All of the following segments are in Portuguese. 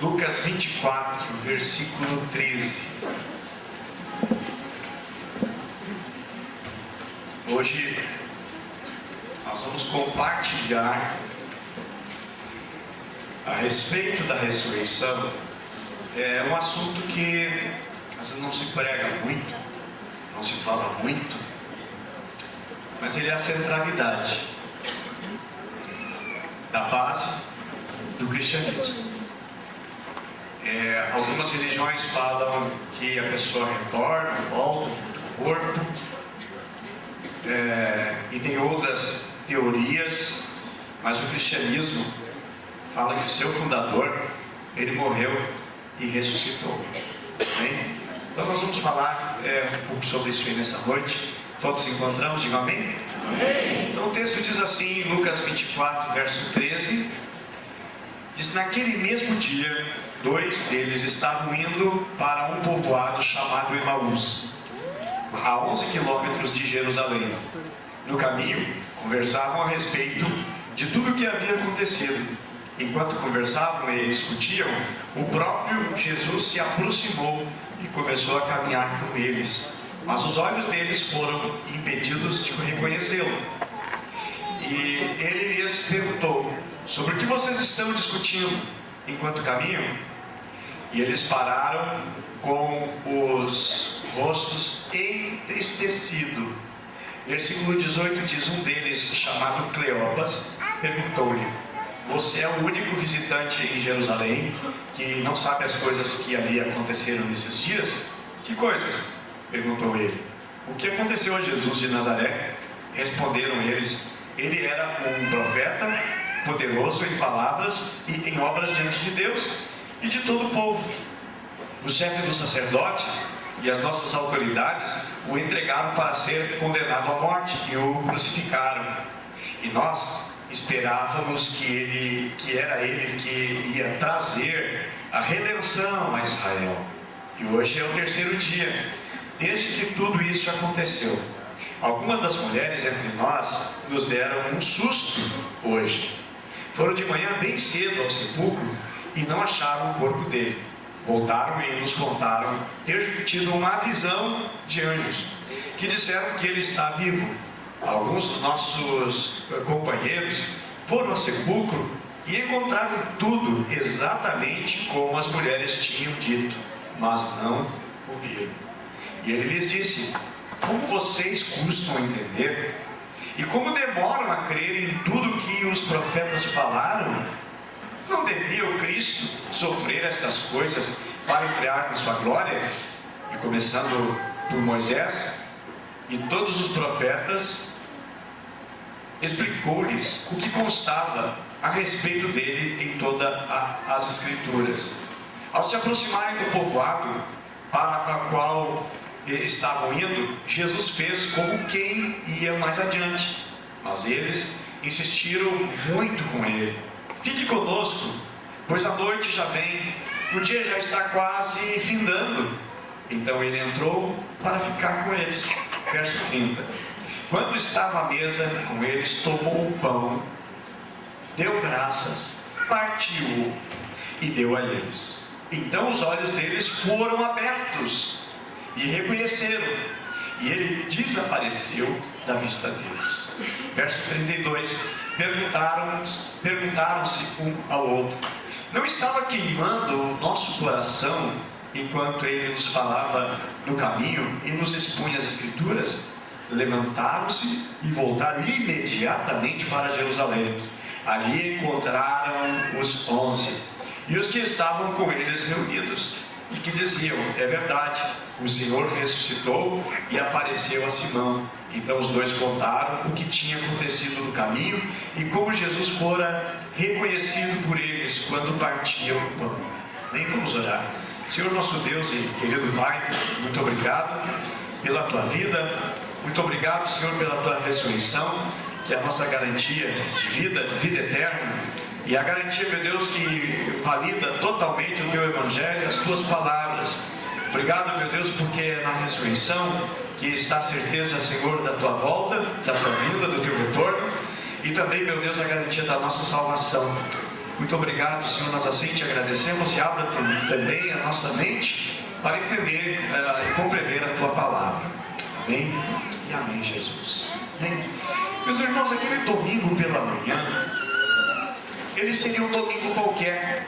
Lucas 24, versículo 13. Hoje nós vamos compartilhar a respeito da ressurreição. É um assunto que às vezes não se prega muito, não se fala muito, mas ele é a centralidade da base do cristianismo. Algumas religiões falam que a pessoa retorna, volta do corpo, e tem outras teorias, mas o cristianismo fala que o seu fundador, ele morreu e ressuscitou. Bem? Então nós vamos falar um pouco sobre isso aí nessa noite. Todos nos encontramos, digam amém? Amém. Então o texto diz assim, em Lucas 24, verso 13, diz: naquele mesmo dia, 2 deles estavam indo para um povoado chamado Emaús, a 11 quilômetros de Jerusalém. No caminho, conversavam a respeito de tudo o que havia acontecido. Enquanto conversavam e discutiam, o próprio Jesus se aproximou e começou a caminhar com eles. Mas os olhos deles foram impedidos de reconhecê-lo. E ele lhes perguntou: sobre o que vocês estão discutindo enquanto caminham? E eles pararam com os rostos entristecidos. Versículo 18 diz: um deles, chamado Cleopas, perguntou-lhe: você é o único visitante em Jerusalém que não sabe as coisas que ali aconteceram nesses dias? Que coisas? Perguntou ele. O que aconteceu a Jesus de Nazaré? Responderam eles: ele era um profeta, poderoso em palavras e em obras diante de Deus e de todo o povo. O chefe do sacerdote e as nossas autoridades o entregaram para ser condenado à morte e o crucificaram. E nós esperávamos que era ele que ia trazer a redenção a Israel. E hoje é o terceiro dia desde que tudo isso aconteceu. Algumas das mulheres entre nós nos deram um susto hoje. Foram de manhã bem cedo ao sepulcro e não acharam o corpo dele. Voltaram e nos contaram ter tido uma visão de anjos que disseram que ele está vivo. Alguns dos nossos companheiros foram ao sepulcro e encontraram tudo exatamente como as mulheres tinham dito, mas não o viram. E ele lhes disse: como vocês custam entender? E como demoram a crer em tudo que os profetas falaram? Não devia o Cristo sofrer estas coisas para entrar na sua glória? E começando por Moisés e todos os profetas, explicou-lhes o que constava a respeito dele em todas as Escrituras. Ao se aproximarem do povoado para o qual estavam indo, Jesus fez como quem ia mais adiante, mas eles insistiram muito com ele: fique conosco, pois a noite já vem, o dia já está quase findando. Então ele entrou para ficar com eles. Verso 30. Quando estava à mesa com eles, tomou o pão, deu graças, partiu-o e deu a eles. Então os olhos deles foram abertos e reconheceram, e ele desapareceu da vista deles. Verso 32. Perguntaram-se um ao outro: não estava queimando o nosso coração enquanto ele nos falava no caminho e nos expunha as Escrituras? Levantaram-se e voltaram imediatamente para Jerusalém. Ali encontraram os 11 e os que estavam com eles reunidos, e que diziam: é verdade, o Senhor ressuscitou e apareceu a Simão. Então os dois contaram o que tinha acontecido no caminho e como Jesus fora reconhecido por eles quando partiam o pão. Nem vamos orar. Senhor nosso Deus e querido Pai, muito obrigado pela tua vida, muito obrigado, Senhor, pela tua ressurreição, que é a nossa garantia de vida eterna, e a garantia, meu Deus, que valida totalmente o teu evangelho e as tuas palavras. Obrigado, meu Deus, porque é na ressurreição que está a certeza, Senhor, da tua volta, da tua vinda, do teu retorno, e também, meu Deus, a garantia da nossa salvação. Muito obrigado, Senhor, nós assim te agradecemos e abra também a nossa mente para entender e compreender a Tua palavra. Amém? E amém, Jesus. Amém? Meus irmãos, aquele domingo pela manhã, ele seria um domingo qualquer,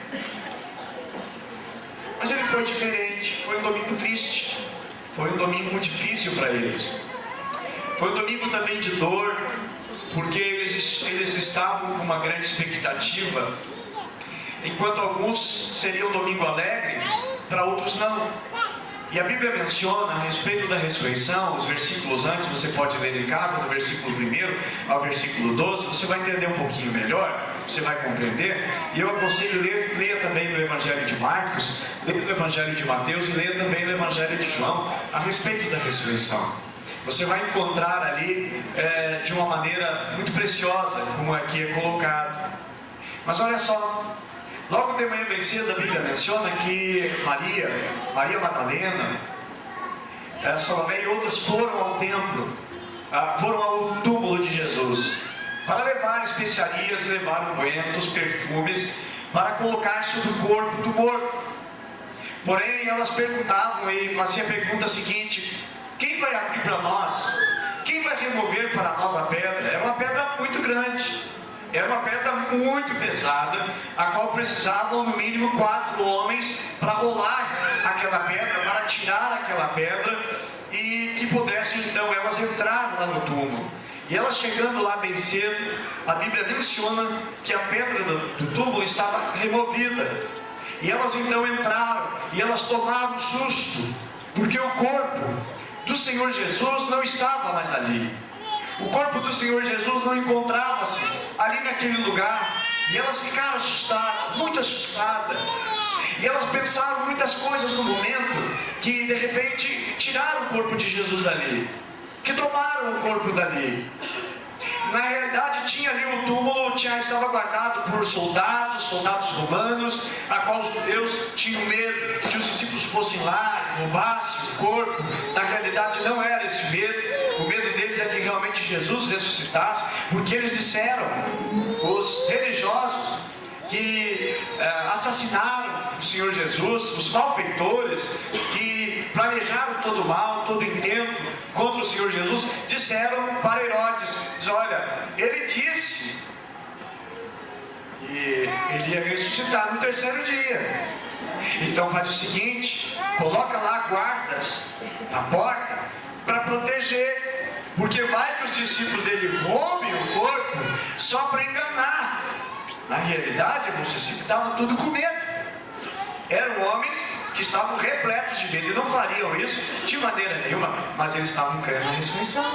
mas ele foi diferente. Foi um domingo triste, foi um domingo difícil para eles, foi um domingo também de dor, porque eles estavam com uma grande expectativa. Enquanto alguns seria um domingo alegre, para outros não. E a Bíblia menciona a respeito da ressurreição, os versículos antes, você pode ler em casa, do versículo 1 ao versículo 12, você vai entender um pouquinho melhor, você vai compreender. E eu aconselho leia também no Evangelho de Marcos, leia no Evangelho de Mateus e leia também no Evangelho de João, a respeito da ressurreição. Você vai encontrar ali de uma maneira muito preciosa, como aqui é colocado. Mas olha só, logo de manhã bem cedo a Bíblia menciona que Maria Madalena, Salomé e outras foram ao templo, foram ao túmulo de Jesus, para levar especiarias, levar ungüentos, perfumes, para colocar sobre o corpo do morto. Porém, elas perguntavam e faziam a pergunta seguinte: quem vai abrir para nós? Quem vai remover para nós a pedra? Era uma pedra muito grande, era uma pedra muito pesada, a qual precisavam no mínimo 4 homens para rolar aquela pedra, para tirar aquela pedra, e que pudessem então elas entrar lá no túmulo. E elas chegando lá bem cedo, a Bíblia menciona que a pedra do túmulo estava removida. E elas então entraram, e elas tomaram susto, porque o corpo do Senhor Jesus não estava mais ali. O corpo do Senhor Jesus não encontrava-se ali naquele lugar. E elas ficaram assustadas, muito assustadas. E elas pensaram muitas coisas no momento, que de repente tiraram o corpo de Jesus dali, que tomaram o corpo dali. Na realidade tinha ali o túmulo, estava guardado por soldados romanos, a qual os judeus tinham medo que os discípulos fossem lá e roubassem o corpo. Na realidade não era esse medo, o medo deles é que realmente Jesus ressuscitasse, porque eles disseram, os religiosos que assassinaram o Senhor Jesus, os malfeitores que planejaram todo o mal, todo o intento contra o Senhor Jesus, disseram para Herodes: olha, ele disse que ele ia ressuscitar no 3º dia. Então faz o seguinte, coloca lá guardas na porta para proteger, porque vai que os discípulos dele roubem o corpo só para enganar. Na realidade, os discípulos estavam tudo com medo. Eram homens que estavam repletos de medo e não fariam isso de maneira nenhuma, mas eles estavam crendo na ressurreição.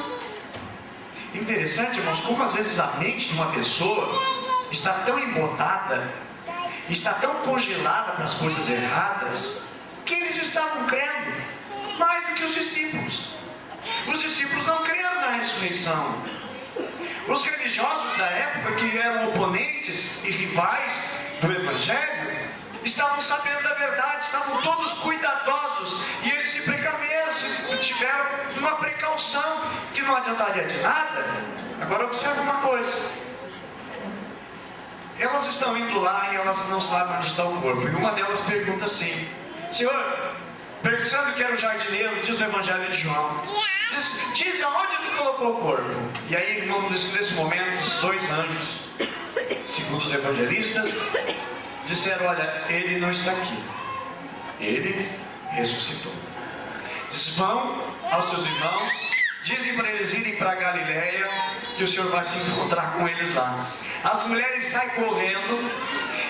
Interessante, irmãos, como às vezes a mente de uma pessoa está tão embodada, está tão congelada para as coisas erradas, que eles estavam crendo mais do que os discípulos. Os discípulos não creram na ressurreição. Os religiosos da época, que eram oponentes e rivais do Evangelho, estavam sabendo da verdade, estavam todos cuidadosos, e eles se precaveram, tiveram uma precaução que não adiantaria de nada. Agora observa uma coisa: elas estão indo lá e elas não sabem onde está o corpo, e uma delas pergunta assim: Senhor, sabe que era o jardineiro, diz no Evangelho de João, diz aonde tu colocou o corpo? E aí, irmãos, nesse momento, os 2 anjos, segundo os evangelistas, disseram: olha, ele não está aqui, ele ressuscitou. Diz: vão aos seus irmãos, dizem para eles irem para Galileia, que o Senhor vai se encontrar com eles lá. As mulheres saem correndo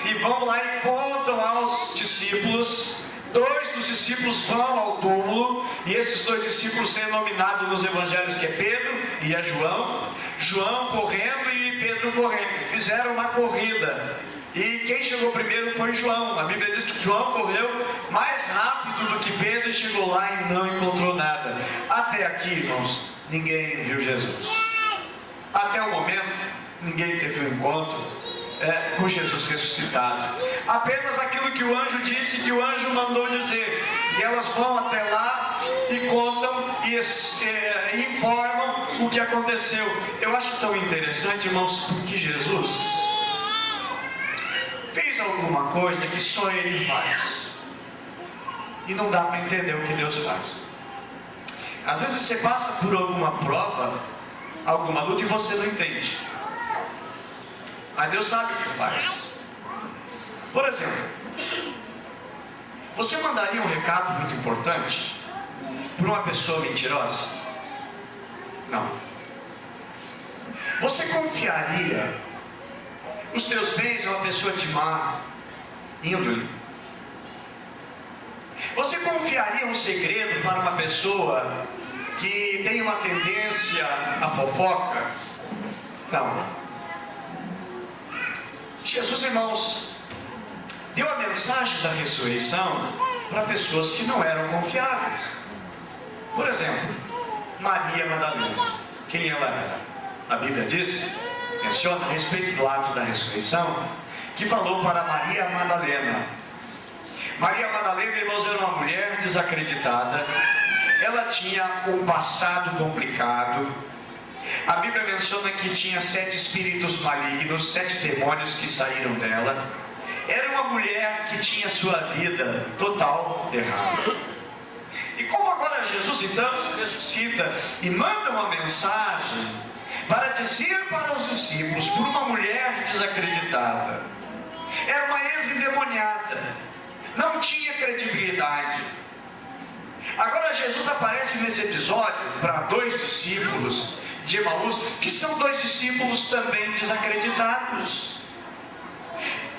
e vão lá e contam aos discípulos. 2 dos discípulos vão ao túmulo, e esses 2 discípulos sendo nominados nos evangelhos, que é Pedro e é João correndo e Pedro correndo, fizeram uma corrida, e quem chegou primeiro foi João. A Bíblia diz que João correu mais rápido do que Pedro e chegou lá e não encontrou nada. Até aqui, irmãos, ninguém viu Jesus. Até o momento, ninguém teve um encontro com Jesus ressuscitado. Apenas aquilo que o anjo disse, que o anjo mandou dizer. E elas vão até lá e contam e informam o que aconteceu. Eu acho tão interessante, irmãos, porque Jesus fez alguma coisa que só Ele faz. E não dá para entender o que Deus faz. Às vezes você passa por alguma prova, alguma luta, e você não entende. Mas Deus sabe o que faz. Por exemplo, você mandaria um recado muito importante para uma pessoa mentirosa? Não. Você confiaria os teus bens a uma pessoa de má índole? Você confiaria um segredo para uma pessoa que tem uma tendência à fofoca? Não. Jesus, irmãos, deu a mensagem da ressurreição para pessoas que não eram confiáveis. Por exemplo, Maria Madalena. Quem ela era? A Bíblia diz, menciona a respeito do ato da ressurreição, que falou para Maria Madalena. Maria Madalena, irmãos, era uma mulher desacreditada. Ela tinha um passado complicado. A Bíblia menciona que tinha 7 espíritos malignos, 7 demônios que saíram dela. Era uma mulher que tinha sua vida total errada. E como agora Jesus então ressuscita e manda uma mensagem para dizer para os discípulos, por uma mulher desacreditada, era uma ex-endemoniada, não tinha credibilidade. Agora Jesus aparece nesse episódio para 2 discípulos de Emaús, que são 2 discípulos também desacreditados.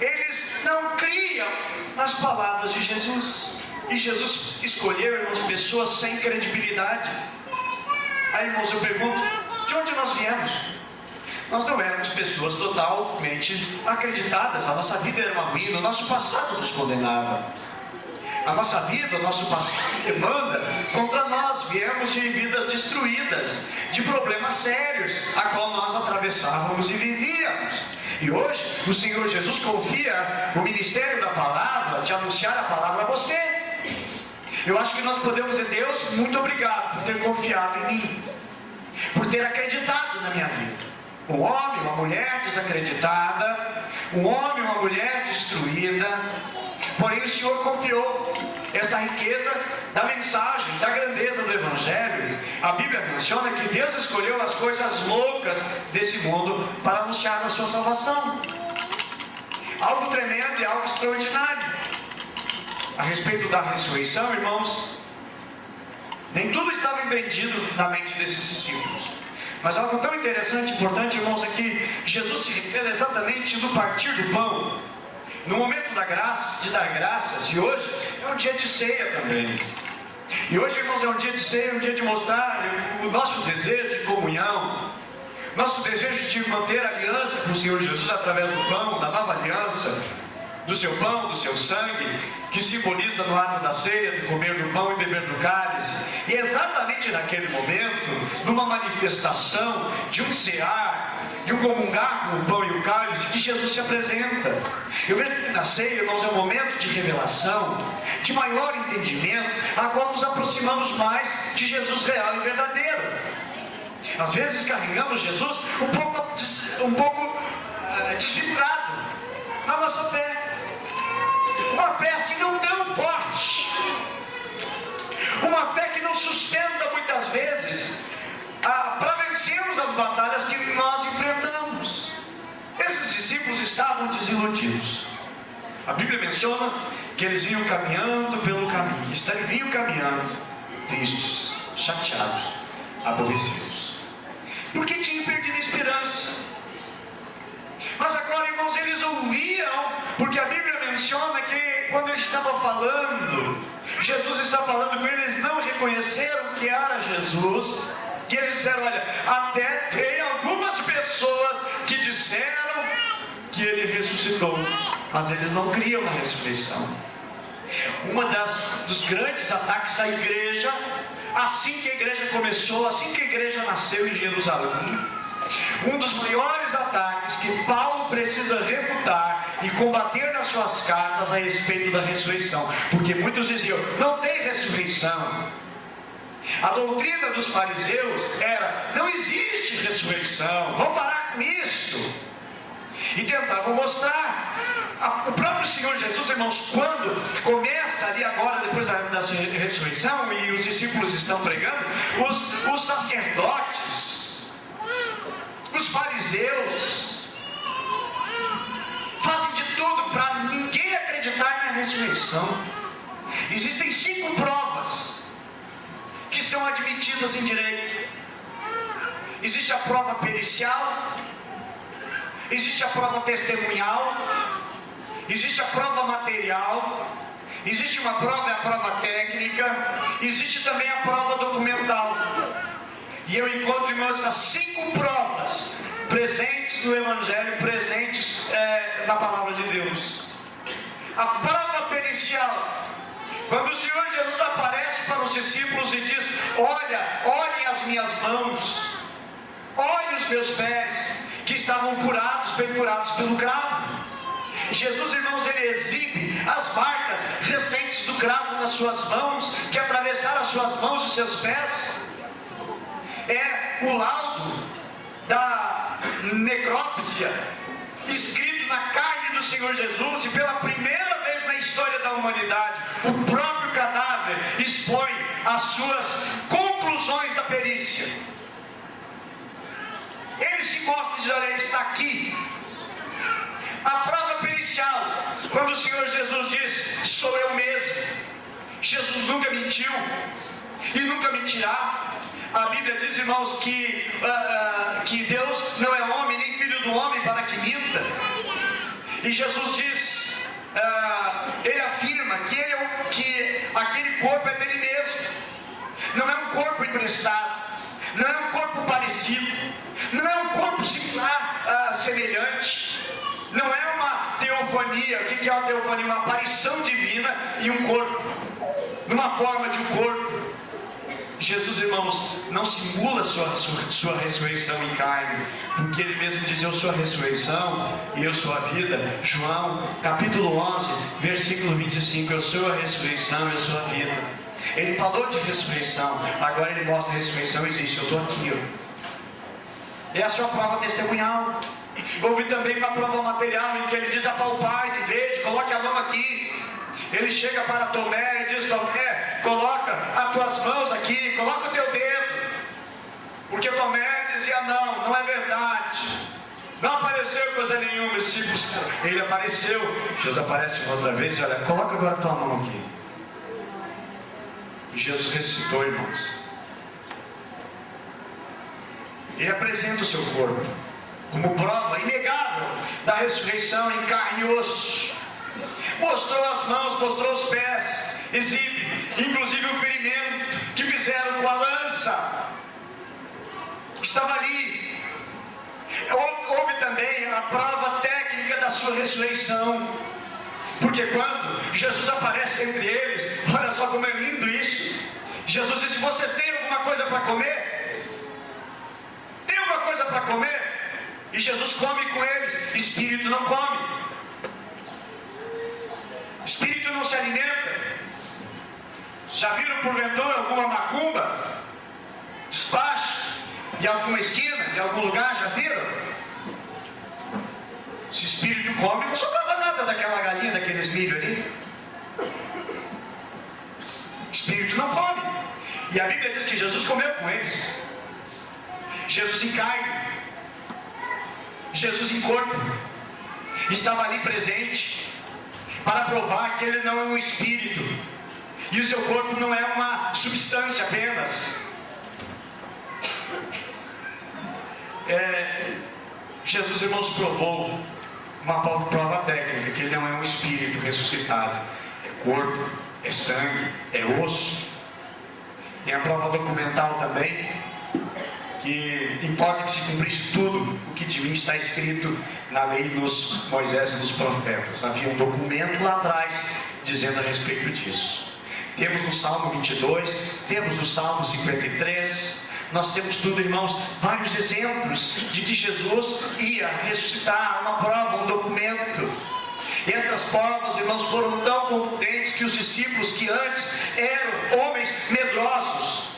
Eles não criam nas palavras de Jesus. E Jesus escolheu, irmãos, pessoas sem credibilidade. Aí, irmãos, eu pergunto, de onde nós viemos? Nós não éramos pessoas totalmente acreditadas. A nossa vida era uma ruína, o nosso passado nos condenava. A nossa vida, o nosso passado demanda contra nós. Viemos de vidas destruídas, de problemas sérios, a qual nós atravessávamos e vivíamos. E hoje, o Senhor Jesus confia o ministério da palavra, de anunciar a palavra a você. Eu acho que nós podemos dizer, Deus, muito obrigado por ter confiado em mim, por ter acreditado na minha vida. Um homem, uma mulher desacreditada, um homem, uma mulher destruída, porém o Senhor confiou esta riqueza da mensagem, da grandeza do Evangelho. A Bíblia menciona que Deus escolheu as coisas loucas desse mundo para anunciar a sua salvação. Algo tremendo e algo extraordinário. A respeito da ressurreição, irmãos, nem tudo estava entendido na mente desses discípulos. Mas algo tão interessante e importante, irmãos, é que Jesus se revela exatamente no partir do pão, no momento da graça, de dar graças. E hoje é um dia de ceia também. E hoje, irmãos, é um dia de ceia, um dia de mostrar o nosso desejo de comunhão, nosso desejo de manter aliança com o Senhor Jesus através do pão, da nova aliança, do seu pão, do seu sangue, que simboliza no ato da ceia, de comer do pão e beber do cálice. E exatamente naquele momento, numa manifestação de um cear, de um comungar com o pão e o cálice, que Jesus se apresenta. Eu vejo que na ceia, irmãos, é um momento de revelação, de maior entendimento, a qual nos aproximamos mais de Jesus real e verdadeiro. Às vezes carregamos Jesus um pouco desfigurado na nossa fé. Uma fé assim não tão forte, uma fé que não sustenta muitas vezes para vencermos as batalhas que nós enfrentamos. Esses discípulos estavam desiludidos. A Bíblia menciona que eles vinham caminhando pelo caminho, vinham caminhando tristes, chateados, aborrecidos, porque tinham perdido a esperança. Mas agora, irmãos, eles ouviam, porque a Bíblia menciona que quando ele estava falando, Jesus está falando com eles, não reconheceram que era Jesus. E eles disseram, olha, até tem algumas pessoas que disseram que ele ressuscitou, mas eles não criam na ressurreição. Dos grandes ataques à igreja, assim que a igreja começou, assim que a igreja nasceu em Jerusalém, um dos maiores ataques que Paulo precisa refutar e combater nas suas cartas a respeito da ressurreição, porque muitos diziam, não tem ressurreição. A doutrina dos fariseus era, não existe ressurreição, vamos parar com isso. e tentavam mostrar. O próprio Senhor Jesus, irmãos, quando começa ali agora, depois da ressurreição, e os discípulos estão pregando, os sacerdotes, os fariseus, fazem de tudo para ninguém acreditar na ressurreição. Existem 5 provas que são admitidas em direito. Existe a prova pericial, existe a prova testemunhal, existe a prova material, existe uma prova, é a prova técnica, existe também a prova documental. E eu encontro, irmãos, essas 5 provas presentes no Evangelho, presentes na Palavra de Deus. A prova pericial, quando o Senhor Jesus aparece para os discípulos e diz: olhem as minhas mãos, olhem os meus pés, que estavam bem furados pelo cravo. Jesus, irmãos, ele exibe as marcas recentes do cravo nas suas mãos, que atravessaram as suas mãos e os seus pés. É o laudo da necrópsia escrito na carne do Senhor Jesus, e pela primeira vez na história da humanidade, o próprio cadáver expõe as suas conclusões da perícia. Ele se mostra e diz: olha, está aqui. A prova pericial, quando o Senhor Jesus diz: sou eu mesmo. Jesus nunca mentiu e nunca mentirá. A Bíblia diz, irmãos, que Deus não é homem, nem filho do homem para que minta. E Jesus diz, ele afirma que aquele corpo é dele mesmo. Não é um corpo emprestado, não é um corpo parecido, não é um corpo similar, semelhante. Não é uma teofania. O que é uma teofania? Uma aparição divina em um corpo, numa forma de um corpo. Jesus, irmãos, não simula sua ressurreição em carne, porque ele mesmo diz: eu sou a ressurreição e eu sou a vida. João capítulo 11, versículo 25, eu sou a ressurreição, eu sou a vida. Ele falou de ressurreição, agora ele mostra: a ressurreição existe, eu estou aqui. É a sua prova testemunhal. Houve também uma prova material, em que ele diz: apalpai, vede, coloque a mão aqui. Ele chega para Tomé e diz: Tomé, coloca as tuas mãos aqui, coloca o teu dedo. Porque Tomé dizia: não é verdade, não apareceu coisa nenhuma. Os discípulos, ele apareceu. Jesus aparece uma outra vez e olha: coloca agora a tua mão aqui. E Jesus ressuscitou, irmãos. Ele apresenta o seu corpo como prova inegável da ressurreição em carne e osso. Mostrou as mãos, mostrou os pés, exibe inclusive o ferimento que fizeram com a lança, estava ali. Houve também a prova técnica da sua ressurreição, porque quando Jesus aparece entre eles, olha só como é lindo isso. Jesus disse: vocês têm alguma coisa para comer? Tem alguma coisa para comer? E Jesus come com eles. Espírito não come, espírito não se alimenta. Já viram porventura alguma macumba, despacho, em alguma esquina, em algum lugar? Já viram? Se espírito come, não sobrava nada daquela galinha, daqueles milho ali. Espírito não come. E a Bíblia diz que Jesus comeu com eles. Jesus em carne, Jesus em corpo, estava ali presente para provar que ele não é um espírito e o seu corpo não é uma substância apenas. Jesus, irmãos, provou uma prova técnica, que ele não é um espírito ressuscitado, é corpo, é sangue, é osso. Tem a prova documental também, que importa que se cumprisse tudo o que de mim está escrito na lei dos Moisés e dos profetas. Havia um documento lá atrás dizendo a respeito disso. Temos no Salmo 22, temos no Salmo 53, nós temos tudo, irmãos, vários exemplos de que Jesus ia ressuscitar, uma prova, um documento. E estas provas, irmãos, foram tão contundentes que os discípulos, que antes eram homens medrosos,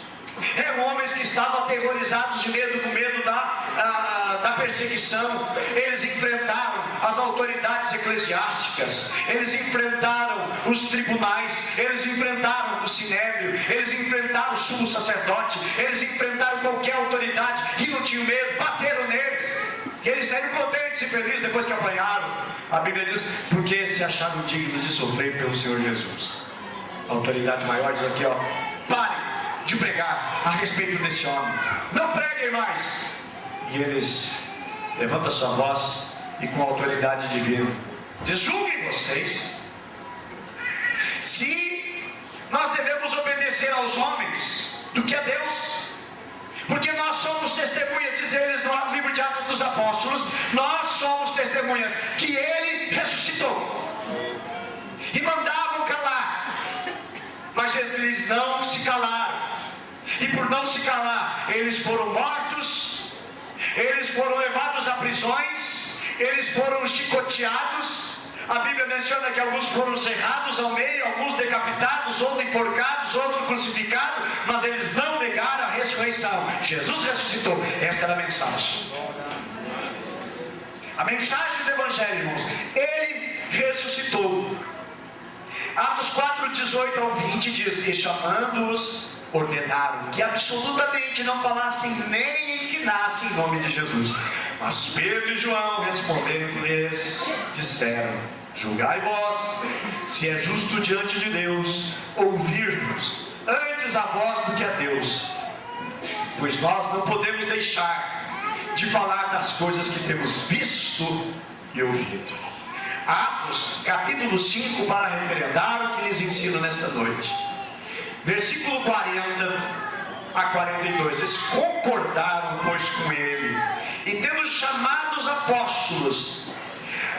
eram homens que estavam aterrorizados de medo, com medo da perseguição, eles enfrentaram as autoridades eclesiásticas, eles enfrentaram os tribunais, eles enfrentaram o sinédrio, eles enfrentaram o sumo sacerdote, eles enfrentaram qualquer autoridade e não tinham medo, bateram neles. E eles saíram contentes e felizes depois que apanharam. A Bíblia diz, porque se acharam dignos de sofrer pelo Senhor Jesus. A autoridade maior diz aqui, ó, parem de pregar a respeito desse homem, não preguem mais. E eles levantam sua voz e com a autoridade divina diz, julguem vocês se nós devemos obedecer aos homens do que a Deus, porque nós somos testemunhas, diz eles no livro de Atos dos Apóstolos, nós somos testemunhas que ele ressuscitou, e mandavam calar, mas eles não se calaram, e por não se calar, eles foram mortos, eles foram levados a prisões, eles foram chicoteados. A Bíblia menciona que alguns foram cerrados ao meio, alguns decapitados, outros enforcados, outros crucificados, mas eles não negaram a ressurreição. Jesus ressuscitou. Essa era a mensagem. A mensagem do Evangelho, irmãos, ele ressuscitou. Atos 4, 18 ao 20 diz, e chamando-os, ordenaram que absolutamente não falassem nem ensinassem em nome de Jesus. Mas Pedro e João respondendo-lhes disseram, julgai vós se é justo diante de Deus ouvir-nos antes a vós do que a Deus, pois nós não podemos deixar de falar das coisas que temos visto e ouvido. Atos capítulo 5, para referendar o que lhes ensino nesta noite, versículo 40 a 42, eles concordaram pois com ele, e tendo chamado os apóstolos,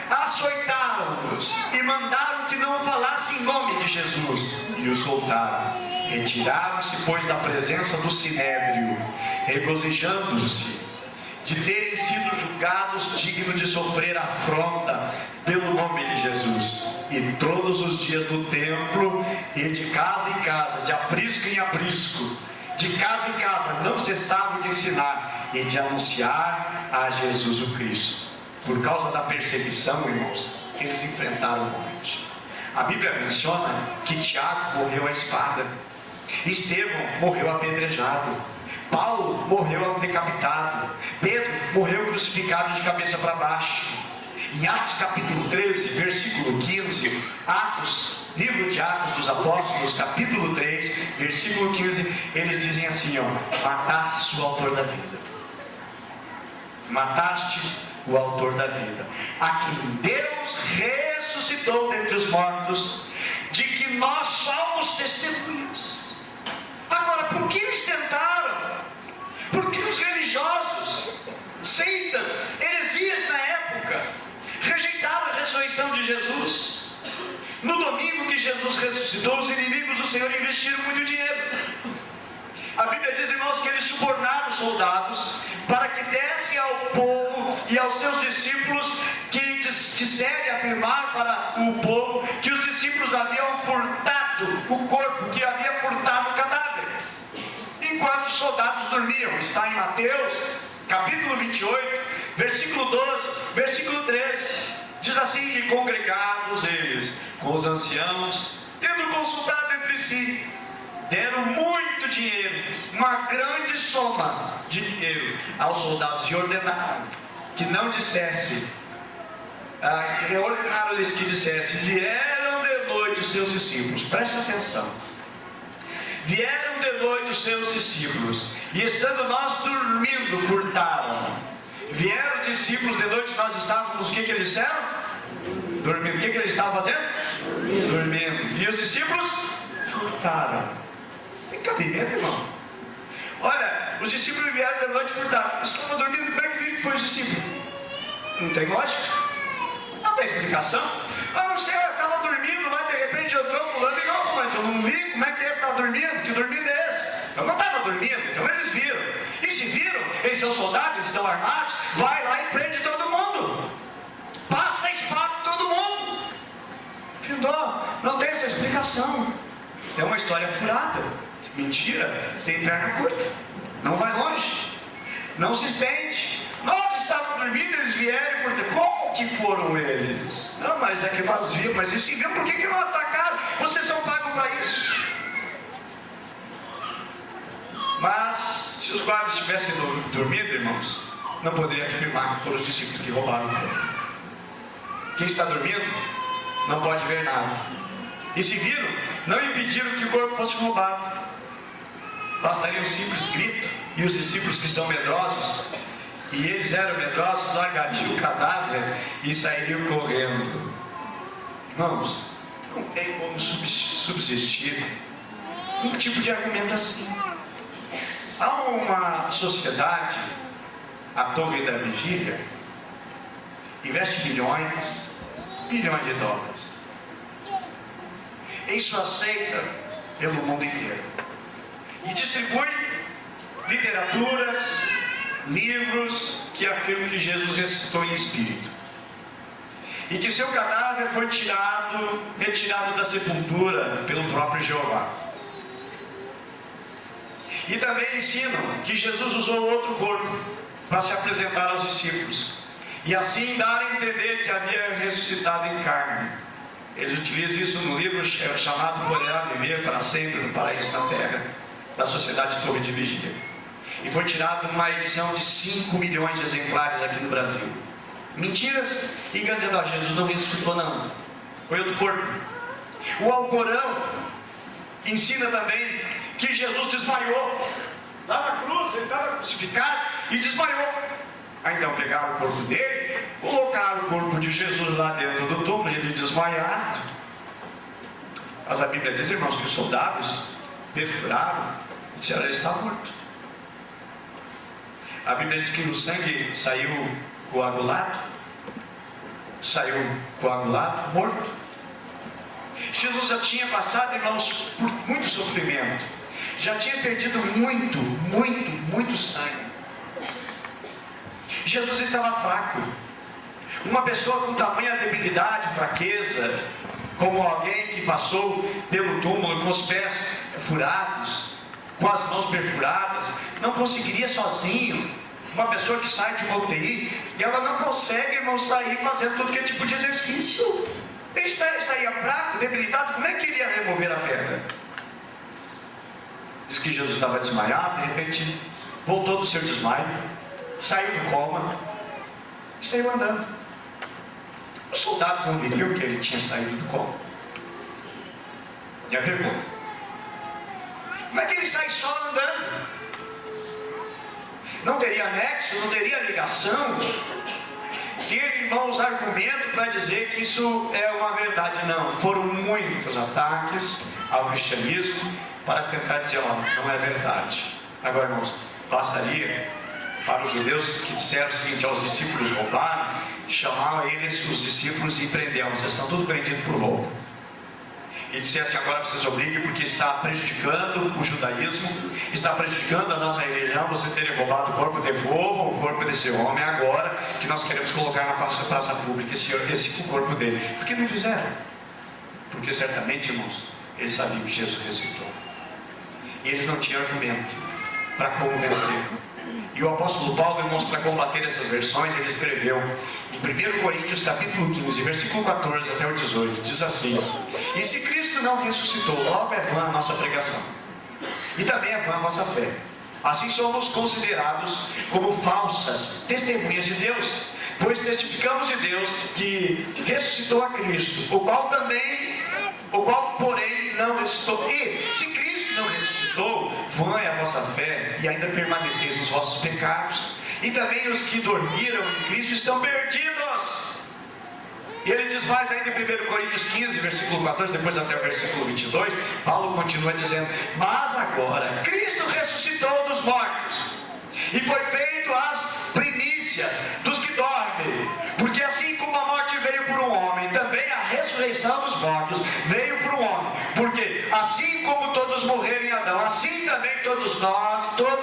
açoitaram-nos e mandaram que não falassem em nome de Jesus, e os soltaram. Retiraram-se pois da presença do sinédrio, regozijando-se de terem sido julgados dignos de sofrer afronta pelo nome de Jesus. E todos os dias no templo e de casa em casa, de aprisco em aprisco, de casa em casa, não cessavam de ensinar e de anunciar a Jesus o Cristo. Por causa da perseguição, irmãos, eles enfrentaram a morte. A Bíblia menciona que Tiago morreu à espada, Estevão morreu apedrejado, Paulo morreu decapitado, Pedro morreu crucificado de cabeça para baixo. Em Atos capítulo 13, versículo 15, livro de Atos dos Apóstolos, capítulo 3, versículo 15, eles dizem assim, ó, mataste o autor da vida. Mataste o autor da vida, a quem Deus ressuscitou dentre os mortos, de que nós somos testemunhas. Agora, por que eles tentaram? Porque os religiosos, seitas, heresias na época, rejeitaram a ressurreição de Jesus. No domingo que Jesus ressuscitou, os inimigos do Senhor investiram muito dinheiro. A Bíblia diz, irmãos, que eles subornaram os soldados para que dessem ao povo e aos seus discípulos, que disseram e afirmaram para o povo que os discípulos haviam furtado o corpo, que havia furtado o cadáver, enquanto os soldados dormiam. Está em Mateus capítulo 28, versículo 12, versículo 13. Diz assim, e congregados eles com os anciãos, tendo consultado entre si, deram muito dinheiro, uma grande soma de dinheiro aos soldados, e ordenaram que não dissesse, ordenaram-lhes que dissesse, vieram de noite os seus discípulos, preste atenção, vieram de noite os seus discípulos, e estando nós dormindo, furtaram. Vieram os discípulos de noite, nós estávamos, o que eles disseram? Dormindo. O que eles estavam fazendo? Dormindo. E os discípulos? Furtaram. Tem cabimento, irmão? Olha, os discípulos vieram de noite, furtaram. Estavam dormindo, como é que viram que foi os discípulos? Não tem lógica? Não tem explicação. Ah, não sei, eu estava dormindo lá, de repente entrou fulano e não, mas eu não vi, como é que esse estava dormindo? Que dormindo é esse? Eu não estava dormindo, então eles viram. E se viram, eles são soldados, eles estão armados, vai lá e prende todo mundo. Passa a espada em todo mundo. Findó, não tem essa explicação. É uma história furada. Mentira, tem perna curta. Não vai longe. Não se estende. Nós estávamos dormindo, eles vieram e foram. Como que foram eles? Não, mas é que nós vimos, mas e se viram, por que não atacaram? Vocês são pagos para isso. Mas, se os guardas tivessem dormido, irmãos, não poderia afirmar que foram os discípulos que roubaram o corpo. Quem está dormindo não pode ver nada. E se viram, não impediram que o corpo fosse roubado. Bastaria um simples grito, e os discípulos que são medrosos, e eles eram medrosos, largariam o cadáver e sairiam correndo. Irmãos, não tem como subsistir um tipo de argumento assim. Há uma sociedade, a Torre da Vigília, investe bilhões de dólares em sua seita pelo mundo inteiro e distribui literaturas, livros que afirmam que Jesus ressuscitou em espírito e que seu cadáver foi retirado da sepultura pelo próprio Jeová. E também ensinam que Jesus usou outro corpo para se apresentar aos discípulos e assim dar a entender que havia ressuscitado em carne. Eles utilizam isso no livro chamado Poderá Viver para Sempre no Paraíso na Terra, da Sociedade Torre de Vigília. E foi tirado uma edição de 5 milhões de exemplares aqui no Brasil. Mentiras e engano dizendo, Jesus não ressuscitou não, foi outro corpo. O Alcorão ensina também que Jesus desmaiou lá na cruz, ele estava crucificado e desmaiou. Aí então pegaram o corpo dele, colocaram o corpo de Jesus lá dentro do túmulo, ele desmaiado. Mas a Bíblia diz, irmãos, que os soldados perfuraram e disseram, ele está morto. A Bíblia diz que o sangue saiu coagulado, morto. Jesus já tinha passado, irmãos, por muito sofrimento, já tinha perdido muito sangue. Jesus estava fraco. Uma pessoa com tamanha debilidade, fraqueza, como alguém que passou pelo túmulo com os pés furados, com as mãos perfuradas, não conseguiria sozinho. Uma pessoa que sai de uma UTI e ela não consegue, irmão, sair fazendo todo que é tipo de exercício. Ele estaria fraco, debilitado, como é que iria remover a pedra? Diz que Jesus estava desmaiado, de repente voltou do seu desmaio, saiu do coma e saiu andando. Os soldados não viram que ele tinha saído do coma. E a pergunta: como é que ele sai só andando? Não teria nexo, não teria ligação? Ter, irmãos, argumento para dizer que isso é uma verdade? Não, foram muitos ataques ao cristianismo para tentar dizer, não é verdade. Agora, irmãos, bastaria para os judeus que disseram o seguinte aos discípulos: roubaram, chamaram eles, os discípulos, e prenderam, vocês estão tudo prendidos por roubo. E dissesse, agora vocês obriguem, porque está prejudicando o judaísmo, está prejudicando a nossa religião, você terem roubado o corpo, devolvam o corpo desse homem agora, que nós queremos colocar na praça pública esse corpo dele. Por que não fizeram? Porque certamente, irmãos, eles sabiam que Jesus ressuscitou. E eles não tinham argumento para como vencer. E o apóstolo Paulo, irmãos, para combater essas versões, ele escreveu em 1 Coríntios capítulo 15, versículo 14 até o 18, diz assim: e se Cristo não ressuscitou, logo é vã a nossa pregação, e também é vã a vossa fé. Assim somos considerados como falsas testemunhas de Deus, pois testificamos de Deus que ressuscitou a Cristo, o qual porém não ressuscitou. E se Cristo não ressuscitou, vã é a vossa fé, e ainda permaneceis nos vossos pecados. E também os que dormiram em Cristo estão perdidos. E ele diz mais ainda em 1 Coríntios 15, versículo 14, depois até o versículo 22, Paulo continua dizendo: mas agora Cristo ressuscitou dos mortos, e foi feito as primícias dos que dormem, porque assim como a morte veio por um homem, também a ressurreição dos mortos veio por um homem, porque assim como todos morreram em Adão, assim também todos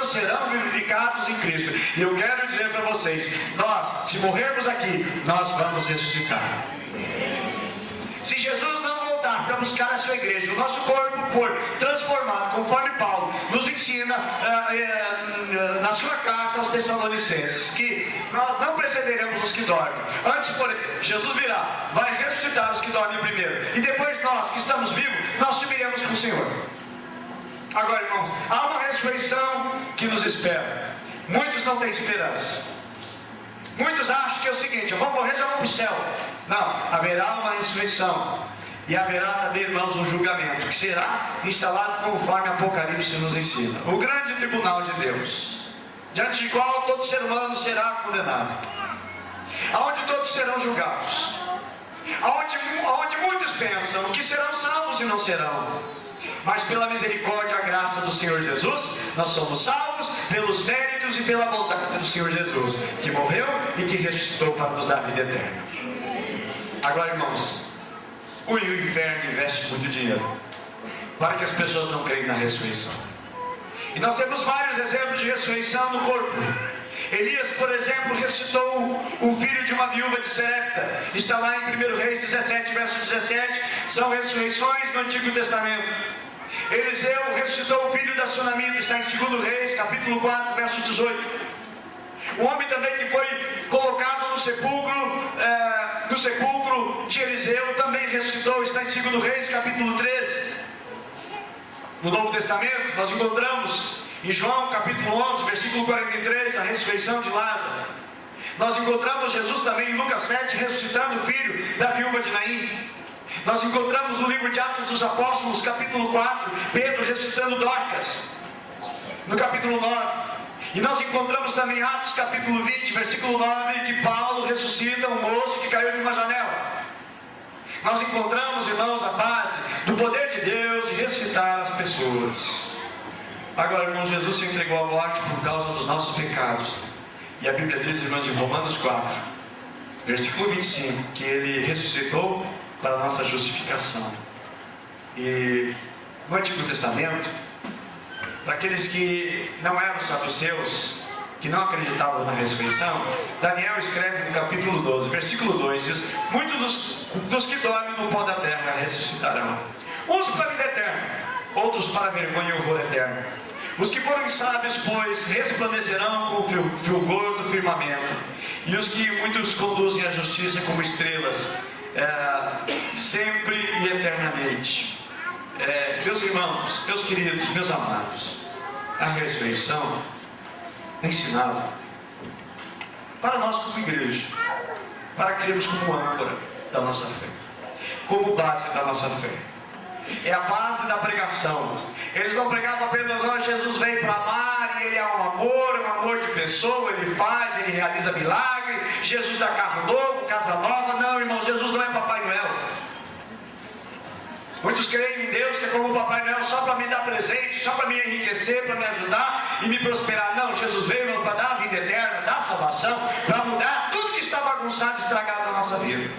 serão vivificados em Cristo. E eu quero dizer para vocês, nós, se morrermos aqui, nós vamos ressuscitar. Se Jesus não voltar para buscar a sua igreja, o nosso corpo for transformado, conforme Paulo nos ensina na sua carta aos Tessalonicenses, que nós não precederemos os que dormem. Antes, porém, Jesus virá, vai ressuscitar os que dormem primeiro, e depois nós que estamos vivos, nós subiremos com o Senhor. Agora, irmãos, há uma ressurreição que nos espera. Muitos não têm esperança. Muitos acham que é o seguinte: eu vou morrer, já vou para o céu. Não, haverá uma ressurreição. E haverá também, irmãos, um julgamento, que será instalado conforme Apocalipse nos ensina. O grande tribunal de Deus, diante de qual todo ser humano será condenado, aonde todos serão julgados, aonde muitos pensam que serão salvos e não serão. Mas pela misericórdia e a graça do Senhor Jesus, nós somos salvos pelos méritos e pela bondade do Senhor Jesus, que morreu e que ressuscitou para nos dar vida eterna. Agora, irmãos, o inferno investe muito dinheiro para que as pessoas não creem na ressurreição. E nós temos vários exemplos de ressurreição no corpo. Elias, por exemplo, ressuscitou o filho de uma viúva de Serepta. Está lá em 1 Reis 17, verso 17. São ressurreições do Antigo Testamento. Eliseu ressuscitou o filho da Sunamita. Está em 2 Reis, capítulo 4, verso 18. O homem também que foi colocado no sepulcro de Eliseu também ressuscitou. Está em 2 Reis, capítulo 13. No Novo Testamento nós encontramos em João capítulo 11, versículo 43, a ressurreição de Lázaro. Nós encontramos Jesus também em Lucas 7, ressuscitando o filho da viúva de Naim. Nós encontramos no livro de Atos dos Apóstolos, capítulo 4, Pedro ressuscitando Dorcas, no capítulo 9. E nós encontramos também em Atos capítulo 20, versículo 9, que Paulo ressuscita um moço que caiu de uma janela. Nós encontramos, irmãos, a base do poder de Deus de ressuscitar as pessoas. Agora, irmãos, Jesus se entregou à morte por causa dos nossos pecados. E a Bíblia diz, irmãos, em Romanos 4, versículo 25, que Ele ressuscitou para a nossa justificação. E no Antigo Testamento, para aqueles que não eram saduceus, que não acreditavam na ressurreição, Daniel escreve no capítulo 12, versículo 2, diz: muitos dos que dormem no pó da terra ressuscitarão, uns para a vida eterna, outros para a vergonha e horror eterno. Os que forem sábios, pois, resplandecerão com o fulgor do firmamento, e os que muitos conduzem a justiça como estrelas, sempre e eternamente. Meus irmãos, meus queridos, meus amados, a ressurreição é ensinada para nós como igreja, para crermos como âncora da nossa fé, como base da nossa fé. É a base da pregação. Eles não pregavam apenas: Jesus veio para amar, e Ele é um amor de pessoa, Ele faz, Ele realiza milagre, Jesus dá carro novo, casa nova. Não, irmão, Jesus não é Papai Noel. Muitos creem em Deus que é como o Papai Noel, só para me dar presente, só para me enriquecer, para me ajudar e me prosperar. Não, Jesus veio para dar a vida eterna, dar salvação, para mudar tudo que está bagunçado, estragado na nossa vida.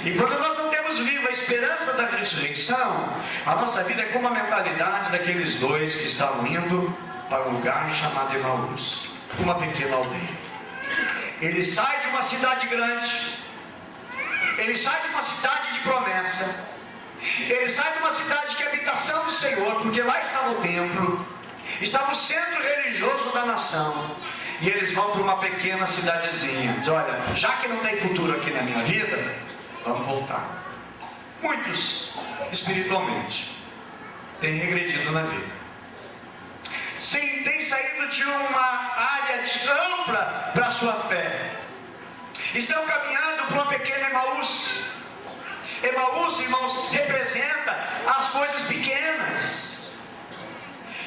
E quando nós não temos viva a esperança da ressurreição, a nossa vida é como a mentalidade daqueles dois que estavam indo para um lugar chamado Emaús, uma pequena aldeia. Ele sai de uma cidade grande, ele sai de uma cidade de promessa, ele sai de uma cidade que é habitação do Senhor, porque lá estava o templo, estava o centro religioso da nação. E eles vão para uma pequena cidadezinha. Diz: olha, já que não tem futuro aqui na minha vida, vamos voltar. Muitos, espiritualmente, têm regredido na vida. Sim, têm saído de uma área ampla para a sua fé. Estão caminhando para uma pequena Emaús. Emaús, irmãos, representa as coisas pequenas.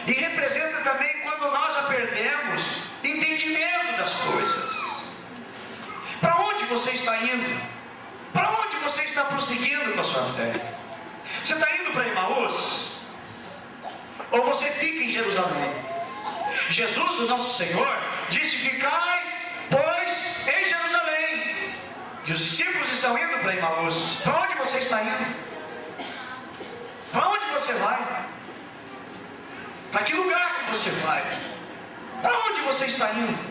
E representa também quando nós já perdemos entendimento das coisas. Para onde você está indo? Para onde você está prosseguindo com a sua fé? Você está indo para Emaús? Ou você fica em Jerusalém? Jesus, o nosso Senhor, disse: ficai, pois, em Jerusalém. E os discípulos estão indo para Emaús. Para onde você está indo? Para onde você vai? Para que lugar que você vai? Para onde você está indo?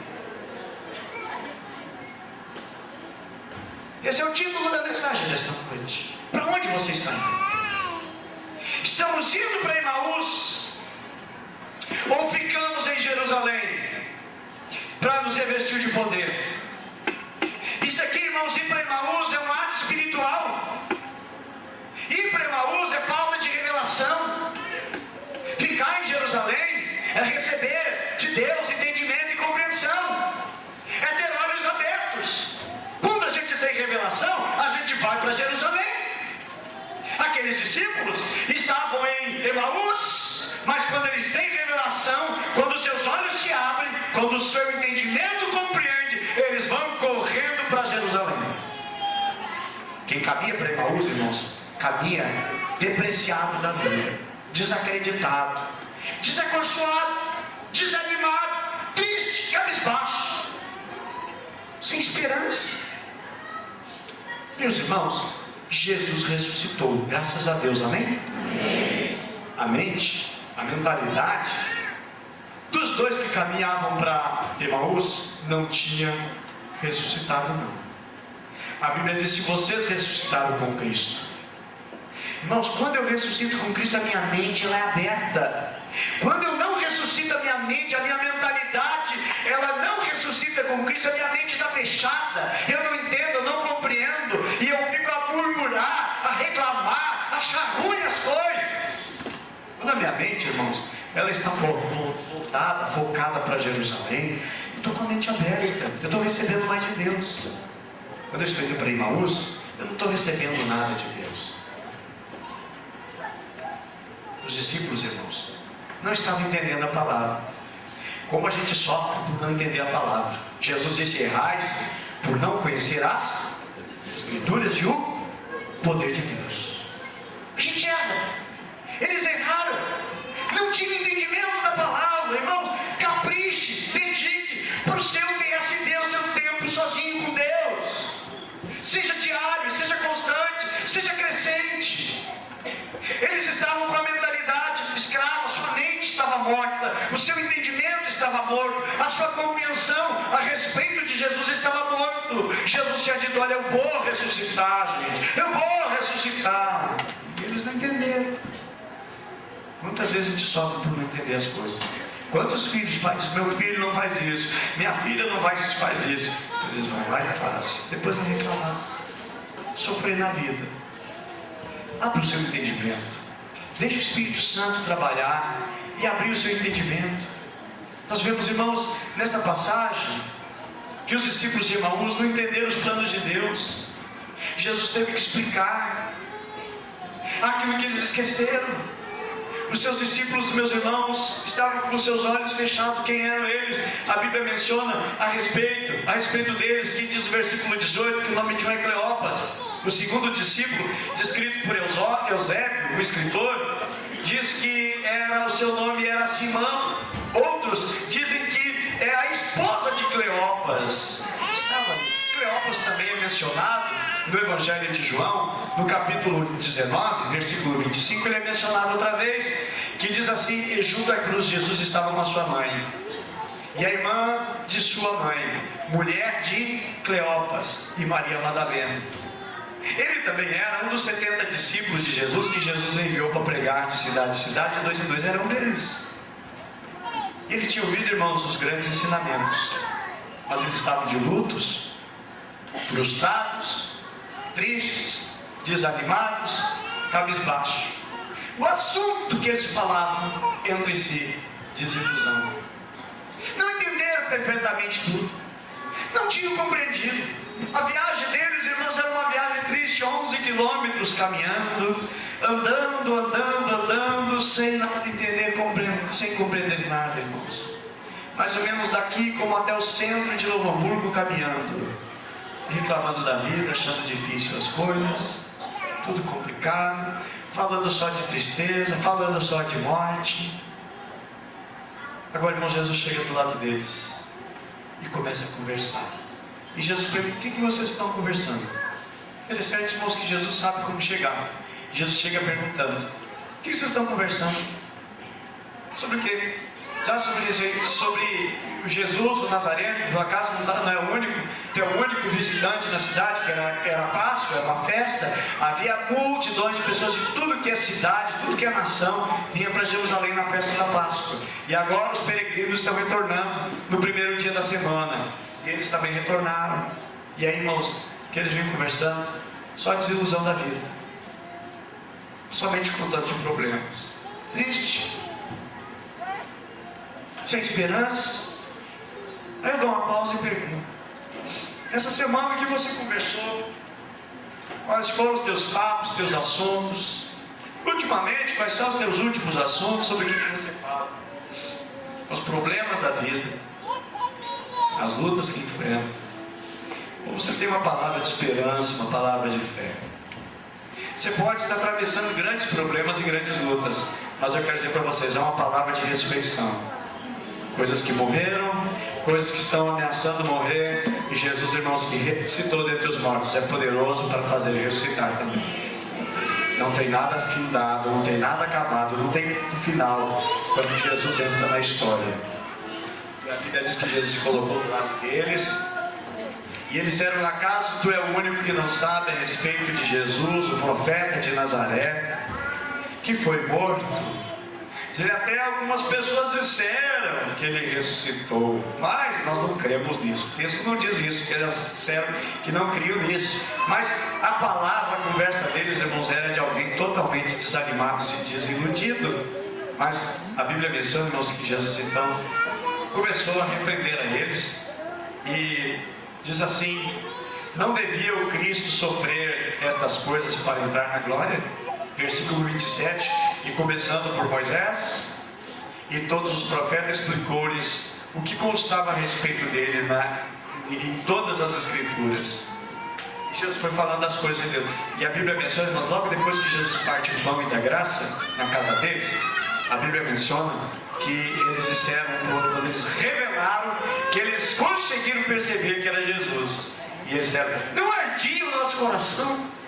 Esse é o título da mensagem desta noite. Para onde você está indo? estamos indo para Emaús, ou ficamos em Jerusalém para nos revestir de poder. Isso aqui, irmãos, ir para Emaús é um ato espiritual. Ir para Emaús é falta de revelação. Ficar em Jerusalém é receber de Deus entendimento e compreensão, é ter olhos abertos. Quando a gente tem revelação, a gente vai para Jerusalém. Aqueles discípulos estavam em Emaús, mas quando eles têm revelação, quando os seus olhos se abrem, quando o seu entendimento compreende, eles vão correndo para Jerusalém. Quem caminha para Emaús, irmãos, caminha depreciado da vida, desacreditado, desacorçoado, desanimado, triste, cabisbaixo, sem esperança. Meus irmãos, Jesus ressuscitou, graças a Deus, amém? Amém. A mente, a mentalidade dos dois que caminhavam para Emaús não tinha ressuscitado, não. A Bíblia diz: se vocês ressuscitaram com Cristo. Irmãos, quando eu ressuscito com Cristo, a minha mente ela é aberta. Quando eu não ressuscito a minha mente, a minha mentalidade, ela não ressuscita com Cristo, a minha mente está fechada. Eu não entendo, eu não compreendo, e eu fico a murmurar, a reclamar, a achar ruim as coisas. Quando a minha mente, irmãos, ela está voltada, focada para Jerusalém, eu estou com a mente aberta, eu estou recebendo mais de Deus. Quando eu estou indo para Emaús, eu não estou recebendo nada de Deus. Os discípulos, irmãos, não estavam entendendo a palavra. Como a gente sofre por não entender a palavra. Jesus disse: errais por não conhecer as Escrituras e o poder de Deus. A gente erra. Eles erraram. Não tinham entendimento da palavra. Irmãos, capriche, dedique para o seu TSD, o seu tempo sozinho com Deus. Seja diário, seja constante, seja crescente. Eles estavam com a mentalidade escrava, sua mente estava morta, o seu entendimento estava morto, a sua compreensão a respeito de Jesus estava morto. Jesus tinha dito: olha, eu vou ressuscitar, gente, eu vou ressuscitar. E eles não entenderam. Quantas vezes a gente sofre por não entender as coisas? Quantos filhos, pai, diz: meu filho não faz isso, minha filha não faz isso. Às vezes vai lá e faz, depois vai reclamar, sofrer na vida. Abra o seu entendimento, deixe o Espírito Santo trabalhar e abrir o seu entendimento. Nós vemos, irmãos, nesta passagem, que os discípulos de Emaús não entenderam os planos de Deus. Jesus teve que explicar aquilo que eles esqueceram. Os seus discípulos, meus irmãos, estavam com seus olhos fechados. Quem eram eles? A Bíblia menciona a respeito deles, que diz no versículo 18 que o nome de um é Cleopas. O segundo discípulo, descrito por Eusébio, o escritor, diz que o seu nome era Simão. Outros dizem que é a esposa de Cleopas. Cleopas também é mencionado no Evangelho de João, no capítulo 19, versículo 25, ele é mencionado outra vez, que diz assim: e junto à cruz Jesus estava com a sua mãe, e a irmã de sua mãe, mulher de Cleopas e Maria Madalena. Ele também era um dos 70 discípulos de Jesus, que Jesus enviou para pregar de cidade em cidade, de dois em dois, era um deles. Ele tinha ouvido, irmãos, os grandes ensinamentos, mas eles estavam de lutos, frustrados, tristes, desanimados, cabisbaixos. O assunto que eles falavam entre si, desilusão. Não entenderam perfeitamente tudo, não tinham compreendido. A viagem deles, irmãos, era uma viagem triste, 11 quilômetros caminhando, andando, sem nada entender, sem compreender nada, irmãos. Mais ou menos daqui como até o centro de Novo Hamburgo, caminhando, reclamando da vida, achando difícil as coisas, tudo complicado, falando só de tristeza, falando só de morte. Agora, irmão, Jesus chega do lado deles e começa a conversar. E Jesus pergunta: o que vocês estão conversando? Interessante, irmãos, que Jesus sabe como chegar. Jesus chega perguntando: o que vocês estão conversando? Sobre o quê? profetizar sobre Jesus, o Nazareno. Por acaso não é o único, tem o único visitante na cidade, que era Páscoa, era uma festa. Havia multidões de pessoas de tudo que é cidade, tudo que é nação, vinha para Jerusalém na festa da Páscoa. E agora os peregrinos estão retornando no primeiro dia da semana. E eles também retornaram. E aí, irmãos, que eles vinham conversando, só a desilusão da vida, somente contando de problemas, triste, sem esperança. Aí eu dou uma pausa e pergunto: essa semana que você conversou, quais foram os teus papos, teus assuntos? Ultimamente, quais são os teus últimos assuntos? Sobre o que você fala? Os problemas da vida, as lutas que enfrenta. Ou você tem uma palavra de esperança, uma palavra de fé? Você pode estar atravessando grandes problemas e grandes lutas, mas eu quero dizer para vocês, é uma palavra de ressurreição. Coisas que morreram, coisas que estão ameaçando morrer, e Jesus, irmãos, que ressuscitou dentre os mortos, é poderoso para fazer ele ressuscitar também. Não tem nada findado, não tem nada acabado, não tem final quando Jesus entra na história. E a Bíblia diz que Jesus se colocou do lado deles, e eles disseram: acaso tu é o único que não sabe a respeito de Jesus, o profeta de Nazaré, que foi morto? Até algumas pessoas disseram que ele ressuscitou, mas nós não cremos nisso. O texto não diz isso, eles disseram que não criam nisso. Mas a palavra, a conversa deles, irmãos, era de alguém totalmente desanimado, se desiludido. Mas a Bíblia menciona, irmãos, que Jesus então começou a repreender a eles e diz assim: não devia o Cristo sofrer estas coisas para entrar na glória? Versículo 27, e começando por Moisés e todos os profetas, explicou-lhes o que constava a respeito dele em todas as Escrituras. E Jesus foi falando das coisas de Deus. E a Bíblia menciona, mas logo depois que Jesus parte o pão e da graça na casa deles, a Bíblia menciona que eles disseram, quando eles revelaram, que eles conseguiram perceber que era Jesus. E eles disseram: não ardia o nosso coração?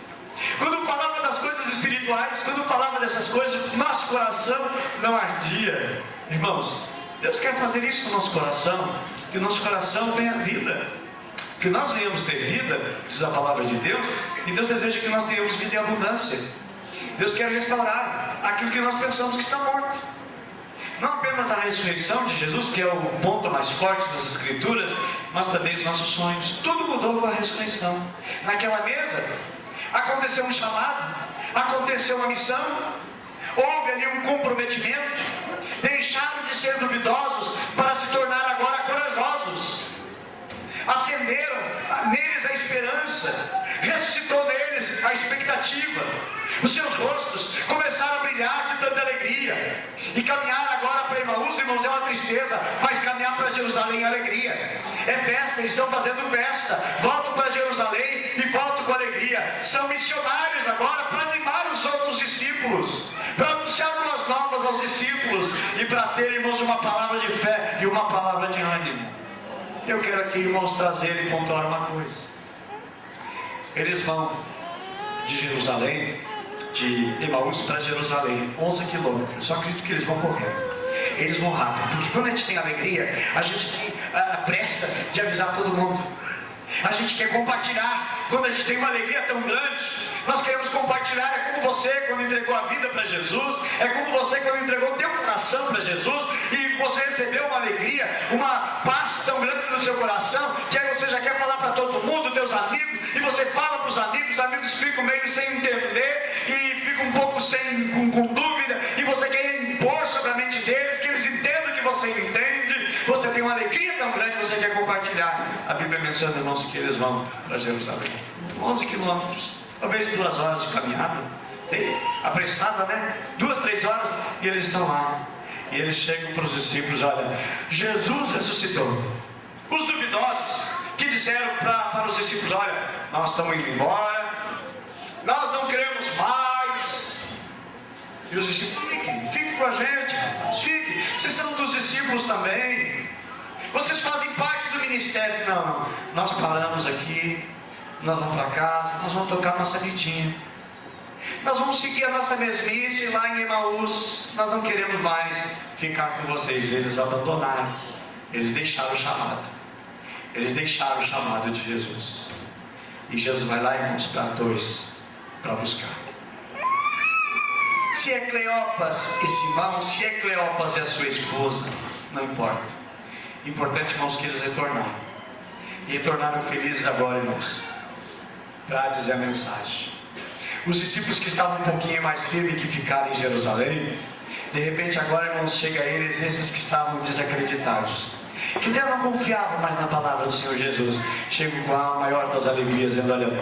Quando falava das coisas espirituais, quando falava dessas coisas, nosso coração não ardia. Irmãos, Deus quer fazer isso no nosso coração, que o nosso coração tenha vida, que nós venhamos ter vida, diz a palavra de Deus, e Deus deseja que nós tenhamos vida em abundância. Deus quer restaurar aquilo que nós pensamos que está morto. Não apenas a ressurreição de Jesus, que é o ponto mais forte das Escrituras, mas também os nossos sonhos. Tudo mudou com a ressurreição. Naquela mesa aconteceu um chamado, aconteceu uma missão, houve ali um comprometimento. Deixaram de ser duvidosos para se tornar agora corajosos. Acenderam neles a esperança, ressuscitou neles a expectativa. Os seus rostos começaram a brilhar de tanta alegria. E caminhar agora para Emaús, irmãos, é uma tristeza, mas caminhar para Jerusalém é alegria. É festa, eles estão fazendo festa. Voltam para Jerusalém e voltam com alegria. São missionários agora para animar os outros discípulos, para anunciar boas novas aos discípulos e para ter, irmãos, uma palavra de fé e uma palavra de ânimo. Eu quero aqui, irmãos, trazer e pontuar uma coisa. Eles vão de Jerusalém, de Emaús para Jerusalém, 11 quilômetros. Só acredito que eles vão correr. Eles vão rápido, porque quando a gente tem alegria, a gente tem a pressa de avisar todo mundo. A gente quer compartilhar. Quando a gente tem uma alegria tão grande, nós queremos compartilhar. É como você quando entregou a vida para Jesus, é como você quando entregou o teu coração para Jesus, e você recebeu uma alegria, uma paz tão grande no seu coração, que aí você já quer falar para todo mundo, teus amigos, e você fala para os amigos ficam meio sem entender, e ficam um pouco com dúvida, e você quer impor sobre a mente deles, que eles entendam que você entende. Você tem uma alegria tão grande que você quer compartilhar. A Bíblia menciona, irmãos, que eles vão para Jerusalém, 11 quilômetros, talvez 2 horas de caminhada, bem apressada, né? 2, 3 horas, e eles estão lá. E eles chegam para os discípulos: olha, Jesus ressuscitou. Os duvidosos que disseram para os discípulos: olha, nós estamos indo embora, nós não queremos mais. E os discípulos: fiquem com a gente, fiquem, vocês são dos discípulos também, vocês fazem parte do ministério. Não, nós paramos aqui, nós vamos para casa, nós vamos tocar nossa vidinha. nós vamos seguir a nossa mesmice lá em Emaús, nós não queremos mais ficar com vocês. Eles abandonaram, eles deixaram o chamado, eles deixaram o chamado de Jesus. E Jesus vai lá, irmãos, para dois, para buscar. Se é Cleopas e Simão, se é Cleopas e a sua esposa, não importa. Importante, irmãos, que eles retornaram. E retornaram felizes agora, irmãos, para dizer a mensagem. Os discípulos que estavam um pouquinho mais firmes, que ficaram em Jerusalém, de repente agora, irmãos, chega a eles esses que estavam desacreditados, que até não confiavam mais na palavra do Senhor Jesus, chegam com a maior das alegrias, dizendo: olha,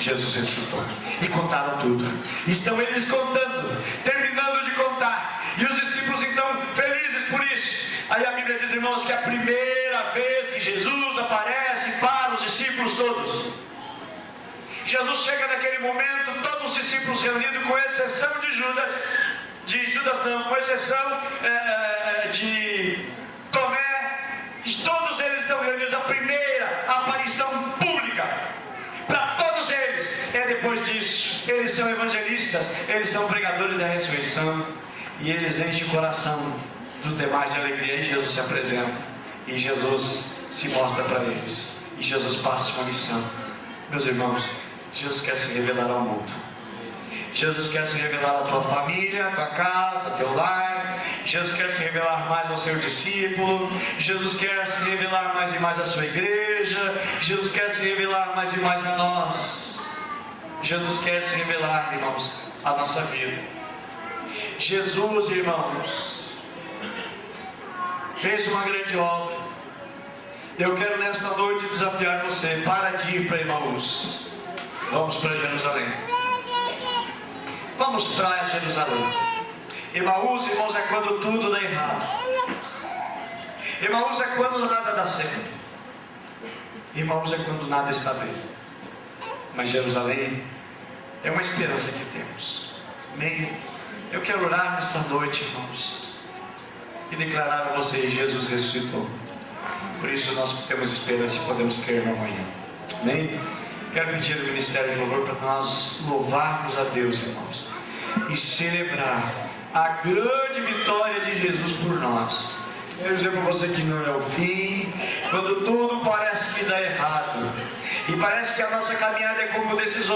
Jesus ressuscitou. E contaram tudo. Estão eles contando, terminando de contar. E os discípulos então felizes por isso. Aí a Bíblia diz, irmãos, que é a primeira vez que Jesus aparece para os discípulos todos. Jesus chega naquele momento, todos os discípulos reunidos, com exceção de Judas, com exceção de Tomé. Todos eles estão reunidos. A primeira aparição pública para todos eles. Depois disso, eles são evangelistas, eles são pregadores da ressurreição, e eles enchem o coração dos demais de alegria. E Jesus se apresenta, e Jesus se mostra para eles, e Jesus passa uma missão. Meus irmãos, Jesus quer se revelar ao mundo. Jesus quer se revelar à tua família, à tua casa, ao teu lar. Jesus quer se revelar mais ao seu discípulo. Jesus quer se revelar mais e mais à sua igreja. Jesus quer se revelar mais e mais a nós. Jesus quer se revelar, irmãos, à nossa vida. Jesus, irmãos, fez uma grande obra. Eu quero nesta noite desafiar você: para de ir para Emaús. Vamos para Jerusalém. Vamos para Jerusalém. Emaús, irmãos, é quando tudo dá errado. Emaús é quando nada dá certo. Emaús é quando nada está bem. Mas Jerusalém é uma esperança que temos. Amém? Eu quero orar nesta noite, irmãos, e declarar a vocês: Jesus ressuscitou. Por isso nós temos esperança e podemos crer no amanhã. Amém? Quero pedir ao Ministério de Louvor para nós louvarmos a Deus, irmãos, e celebrar a grande vitória de Jesus por nós. Quero dizer para você que não é o fim, quando tudo parece que dá errado, e parece que a nossa caminhada é como esses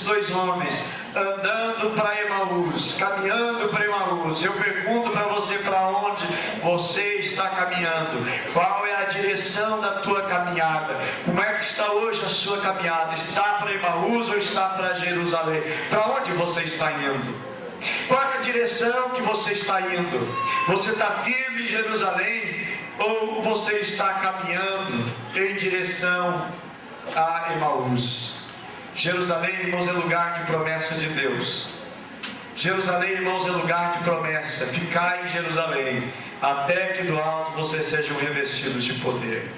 dois homens, andando para Emaús, caminhando para Emaús. Eu pergunto para você: para onde você está caminhando? Qual é a direção da tua caminhada? Como é que está hoje a sua caminhada? Está para Emaús ou está para Jerusalém? Para onde você está indo? Qual é a direção que você está indo? Você está firme em Jerusalém ou você está caminhando em direção a Emaús? Jerusalém, irmãos, é lugar de promessa de Deus. Jerusalém, irmãos, é lugar de promessa. Ficai em Jerusalém até que do alto vocês sejam revestidos de poder.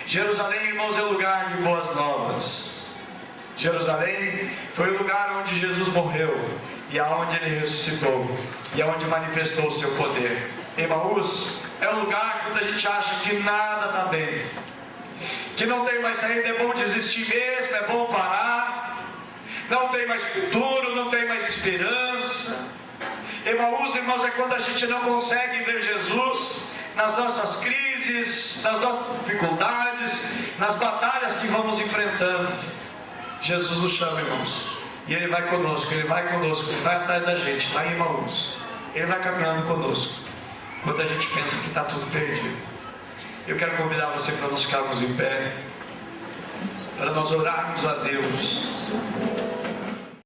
Jerusalém, irmãos, é lugar de boas novas. Jerusalém foi o lugar onde Jesus morreu, e aonde ele ressuscitou, e aonde manifestou o seu poder. Emaús é o lugar quando a gente acha que nada está bem, que não tem mais saída, é bom desistir mesmo, é bom parar, não tem mais futuro, não tem mais esperança. Emaús, irmãos, é quando a gente não consegue ver Jesus nas nossas crises, nas nossas dificuldades, nas batalhas que vamos enfrentando. Jesus nos chama, irmãos, e Ele vai conosco, Ele vai atrás da gente, lá em Emaús. Ele vai caminhando conosco, quando a gente pensa que está tudo perdido. Eu quero convidar você para nós ficarmos em pé, para nós orarmos a Deus.